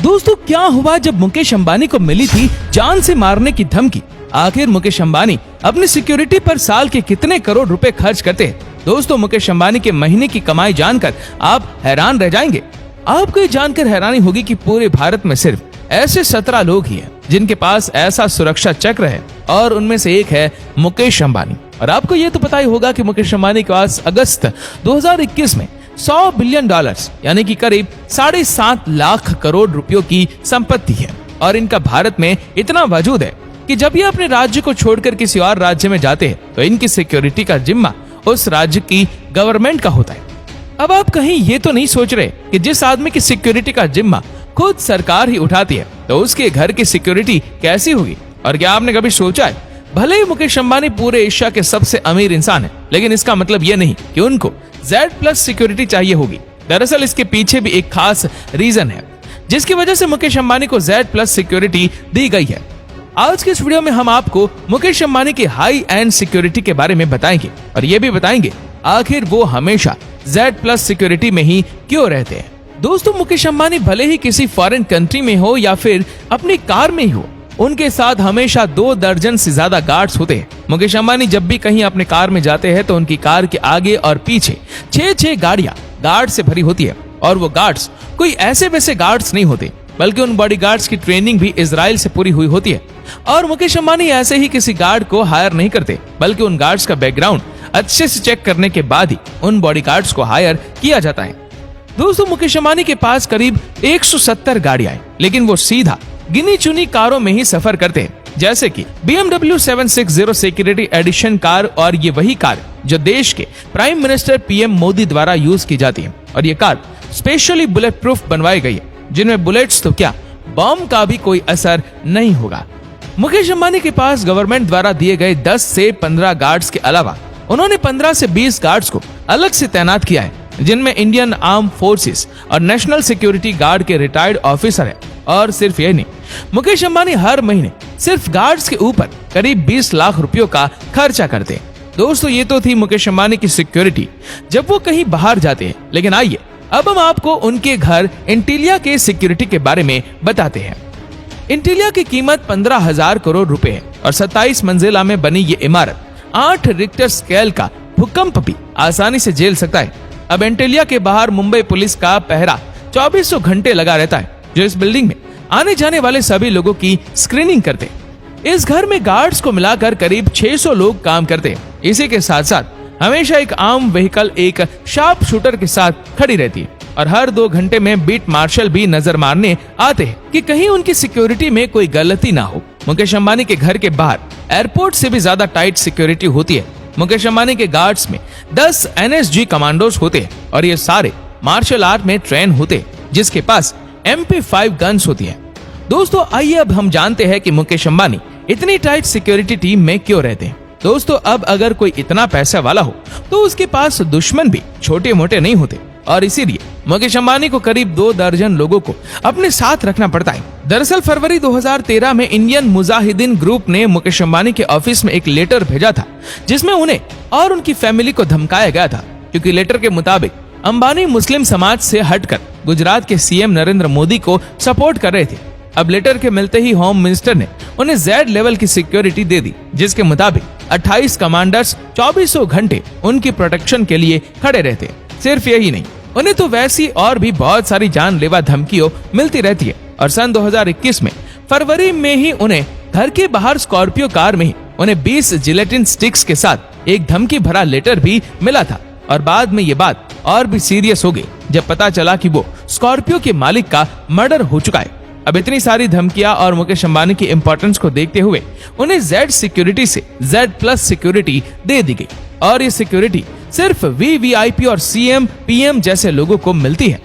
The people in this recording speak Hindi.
दोस्तों, क्या हुआ जब मुकेश अंबानी को मिली थी जान से मारने की धमकी? आखिर मुकेश अंबानी अपनी सिक्योरिटी पर साल के कितने करोड़ रुपए खर्च करते हैं? दोस्तों, मुकेश अंबानी के महीने की कमाई जानकर आप हैरान रह जाएंगे। आपको ये जानकर हैरानी होगी कि पूरे भारत में सिर्फ ऐसे 17 लोग ही हैं जिनके पास ऐसा सुरक्षा चक्र है, और उनमें से एक है मुकेश अंबानी। और आपको ये तो पता ही होगा कि मुकेश अंबानी के पास अगस्त 2021 में $100 बिलियन यानी कि करीब 7.5 लाख करोड़ रुपयों की संपत्ति है। और इनका भारत में इतना वजूद है कि जब ये अपने राज्य को छोड़कर किसी और राज्य में जाते हैं तो इनकी सिक्योरिटी का जिम्मा उस राज्य की गवर्नमेंट का होता है। अब आप कहीं ये तो नहीं सोच रहे कि जिस आदमी की सिक्योरिटी का जिम्मा खुद सरकार ही उठाती है तो उसके घर की सिक्योरिटी कैसी होगी? और क्या आपने कभी सोचा है, भले ही मुकेश अंबानी पूरे एशिया के सबसे अमीर इंसान है, लेकिन इसका मतलब ये नहीं कि उनको Z+ सिक्योरिटी चाहिए होगी। दरअसल इसके पीछे भी एक खास रीजन है जिसकी वजह से मुकेश अंबानी को Z+ सिक्योरिटी दी गई है। आज के इस वीडियो में हम आपको मुकेश अंबानी की हाई एंड सिक्योरिटी के बारे में बताएंगे, और ये भी बताएंगे आखिर वो हमेशा Z+ सिक्योरिटी में ही क्यों रहते हैं। दोस्तों, मुकेश अंबानी भले ही किसी फॉरेन कंट्री में हो या फिर अपनी कार में ही हो, उनके साथ हमेशा 2 दर्जन से ज्यादा गार्ड्स होते हैं। मुकेश अंबानी जब भी कहीं अपने कार में जाते हैं तो उनकी कार के आगे और पीछे 6 गाड़ियां गार्ड से भरी होती है। और वो गार्ड्स कोई ऐसे वैसे गार्ड्स नहीं होते, बल्कि उन बॉडीगार्ड्स की ट्रेनिंग भी इजराइल से पूरी हुई होती है। और मुकेश अंबानी ऐसे ही किसी गार्ड को हायर नहीं करते, बल्कि उन गार्ड्स का बैकग्राउंड अच्छे से चेक करने के बाद ही उन बॉडीगार्ड्स को हायर किया जाता है। दोस्तों, मुकेश अंबानी के पास करीब 170 गाड़ियां हैं, लेकिन वो सीधा गिनी चुनी कारों में ही सफर करते हैं, जैसे कि BMW 760 सिक्योरिटी एडिशन कार। और ये वही कार जो देश के प्राइम मिनिस्टर PM मोदी द्वारा यूज की जाती है। और ये कार स्पेशली बुलेट प्रूफ बनवाई गई है, जिनमें बुलेट्स तो क्या, बॉम्ब का भी कोई असर नहीं होगा। मुकेश अंबानी के पास गवर्नमेंट द्वारा दिए गए 10 से 15 गार्ड्स के अलावा उन्होंने 15 से 20 गार्ड्स को अलग से तैनात किया है, जिनमें इंडियन आर्म फोर्सेस और नेशनल सिक्योरिटी गार्ड के रिटायर्ड ऑफिसर है। और सिर्फ ये नहीं, मुकेश अंबानी हर महीने सिर्फ गार्ड्स के ऊपर करीब 20 लाख रुपयों का खर्चा करते हैं। दोस्तों, ये तो थी मुकेश अंबानी की सिक्योरिटी जब वो कहीं बाहर जाते हैं, लेकिन आइए अब हम आपको उनके घर एंटीलिया के सिक्योरिटी के बारे में बताते हैं। एंटीलिया की कीमत 15,000 करोड़ रुपए है और 27 मंजिला में बनी ये इमारत 8 रिक्टर स्केल का भूकंप भी आसानी से झेल सकता है। अब एंटीलिया के बाहर मुंबई पुलिस का पहरा 2400 घंटे लगा रहता है, जो इस बिल्डिंग में आने जाने वाले सभी लोगों की स्क्रीनिंग करते हैं। इस घर में गार्ड्स को मिलाकर करीब 600 लोग काम करते हैं। इसी के साथ साथ हमेशा एक आर्म व्हीकल एक शार्प शूटर के साथ खड़ी रहती है, और हर 2 घंटे में बीट मार्शल भी नजर मारने आते हैं कि कहीं उनकी सिक्योरिटी में कोई गलती ना हो। मुकेश अंबानी के घर के बाहर एयरपोर्ट से भी ज्यादा टाइट सिक्योरिटी होती है। मुकेश अंबानी के गार्ड्स में 10 NSG कमांडोज होते हैं, और ये सारे मार्शल आर्ट में ट्रेन होते हैं, जिसके पास MP5 गन्स होती है। दोस्तों, आइए अब हम जानते हैं कि मुकेश अंबानी इतनी टाइट सिक्योरिटी टीम में क्यों रहते हैं। दोस्तों, अब अगर कोई इतना पैसा वाला हो तो उसके पास दुश्मन भी छोटे मोटे नहीं होते, और इसीलिए मुकेश अंबानी को करीब 2 दर्जन लोगों को अपने साथ रखना पड़ता है। दरअसल फरवरी 2013 में इंडियन मुजाहिदीन ग्रुप ने मुकेश अंबानी के ऑफिस में एक लेटर भेजा था, जिसमें उन्हें और उनकी फैमिली को धमकाया गया था, क्योंकि लेटर के मुताबिक अंबानी मुस्लिम समाज से हटकर गुजरात के CM नरेंद्र मोदी को सपोर्ट कर रहे थे। अब लेटर के मिलते ही होम मिनिस्टर ने उन्हें Z लेवल की सिक्योरिटी दे दी, जिसके मुताबिक 28 कमांडर्स 2400 घंटे उनकी प्रोटेक्शन के लिए खड़े रहते। सिर्फ यही नहीं, उन्हें तो वैसी और भी बहुत सारी जानलेवा धमकियों मिलती रहती है। और सन 2021 में फरवरी में ही उन्हें घर के बाहर स्कॉर्पियो कार में ही उन्हें 20 जिलेटिन स्टिक्स के साथ एक धमकी भरा लेटर भी मिला था। और बाद में ये बात और भी सीरियस हो गई जब पता चला कि वो स्कॉर्पियो के मालिक का मर्डर हो चुका है। अब इतनी सारी धमकियां और मुकेश अंबानी की इंपॉर्टेंस को देखते हुए उन्हें Z सिक्योरिटी से Z+ सिक्योरिटी दे दी गई, और ये सिक्योरिटी सिर्फ VVIP और CM PM जैसे लोगों को मिलती है।